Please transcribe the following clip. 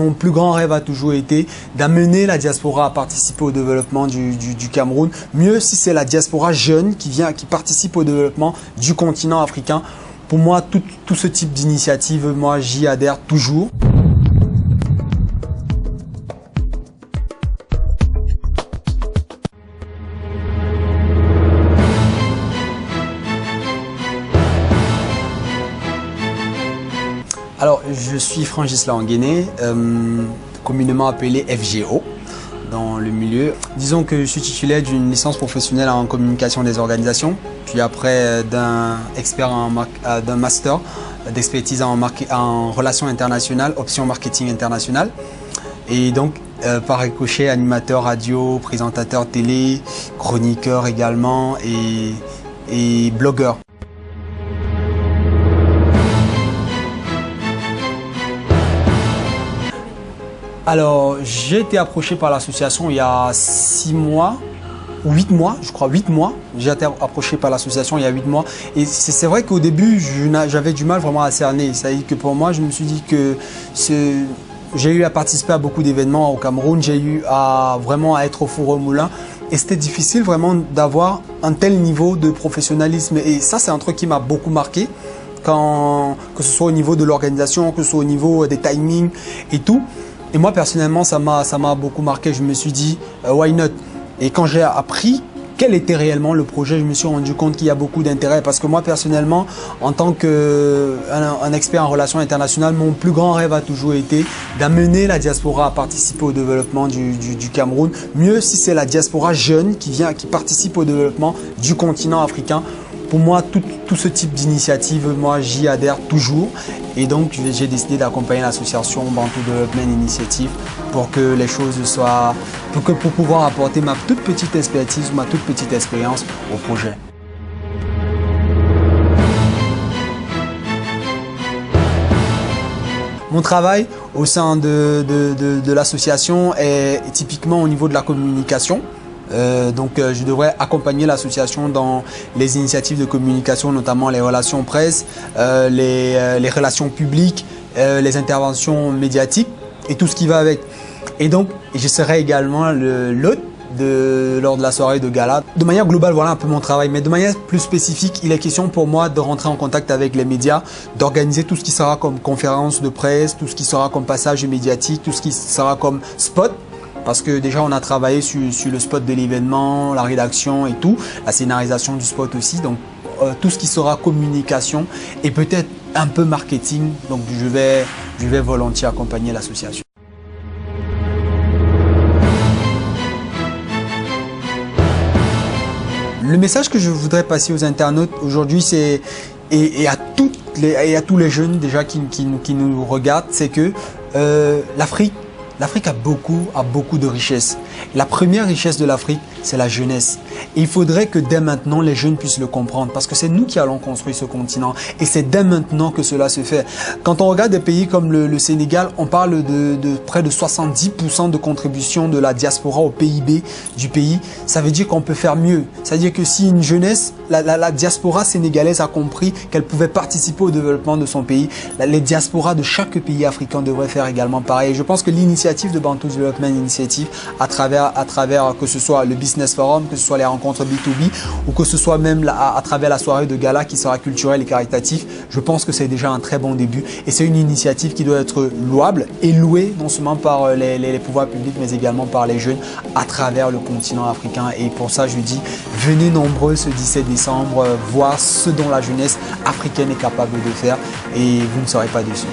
mon plus grand rêve a toujours été d'amener la diaspora à participer au développement du Cameroun. Mieux si c'est la diaspora jeune qui participe au développement du continent africain. Pour moi, tout ce type d'initiative, moi, j'y adhère toujours. Alors, je suis Frangisla Nguéné, communément appelé FGO dans le milieu. Disons que je suis titulaire d'une licence professionnelle en communication des organisations, puis après d'un master d'expertise en relations internationales, option marketing international. Et donc, par ricochet, animateur radio, présentateur télé, chroniqueur également et blogueur. Alors, j'ai été approché par l'association il y a 6 mois, ou 8 mois, je crois 8 mois. J'ai été approché par l'association il y a 8 mois. Et c'est vrai qu'au début, j'avais du mal vraiment à cerner. C'est-à-dire que pour moi, je me suis dit que j'ai eu à participer à beaucoup d'événements au Cameroun. J'ai eu vraiment à être au four au moulin. Et c'était difficile vraiment d'avoir un tel niveau de professionnalisme. Et ça, c'est un truc qui m'a beaucoup marqué. Que ce soit au niveau de l'organisation, que ce soit au niveau des timings et tout. Et moi, personnellement, ça m'a beaucoup marqué. Je me suis dit, why not? Et quand j'ai appris quel était réellement le projet, je me suis rendu compte qu'il y a beaucoup d'intérêt. Parce que moi, personnellement, en tant qu'un expert en relations internationales, mon plus grand rêve a toujours été d'amener la diaspora à participer au développement du Cameroun. Mieux si c'est la diaspora jeune qui participe au développement du continent africain. Pour moi, tout ce type d'initiative, moi, j'y adhère toujours. Et donc, j'ai décidé d'accompagner l'association Bantou Development Initiative pour que les choses soient, pour pouvoir apporter ma toute petite expertise, ma toute petite expérience au projet. Mon travail au sein de l'association est typiquement au niveau de la communication. Donc je devrais accompagner l'association dans les initiatives de communication, notamment les relations presse, les relations publiques, les interventions médiatiques et tout ce qui va avec. Et donc je serai également l'hôte lors de la soirée de gala. De manière globale, voilà un peu mon travail, mais de manière plus spécifique, il est question pour moi de rentrer en contact avec les médias, d'organiser tout ce qui sera comme conférence de presse, tout ce qui sera comme passage médiatique, tout ce qui sera comme spot. Parce que déjà, on a travaillé sur le spot de l'événement, la rédaction et tout, la scénarisation du spot aussi. Donc, tout ce qui sera communication et peut-être un peu marketing. Donc, je vais volontiers accompagner l'association. Le message que je voudrais passer aux internautes aujourd'hui, c'est et à tous les jeunes déjà qui nous regardent, c'est que l'Afrique a beaucoup de richesses. La première richesse de l'Afrique, c'est la jeunesse. Et il faudrait que dès maintenant, les jeunes puissent le comprendre parce que c'est nous qui allons construire ce continent. Et c'est dès maintenant que cela se fait. Quand on regarde des pays comme le Sénégal, on parle de près de 70% de contribution de la diaspora au PIB du pays. Ça veut dire qu'on peut faire mieux. C'est-à-dire que si une jeunesse, la diaspora sénégalaise a compris qu'elle pouvait participer au développement de son pays, les diasporas de chaque pays africain devraient faire également pareil. Je pense que l'initiative de Bantou Development Initiative, à travers que ce soit le Business Forum, que ce soit les rencontres B2B ou que ce soit même à travers la soirée de gala qui sera culturelle et caritative, je pense que c'est déjà un très bon début et c'est une initiative qui doit être louable et louée non seulement par les pouvoirs publics mais également par les jeunes à travers le continent africain. Et pour ça, je dis, venez nombreux ce 17 décembre voir ce dont la jeunesse africaine est capable de faire et vous ne serez pas déçus.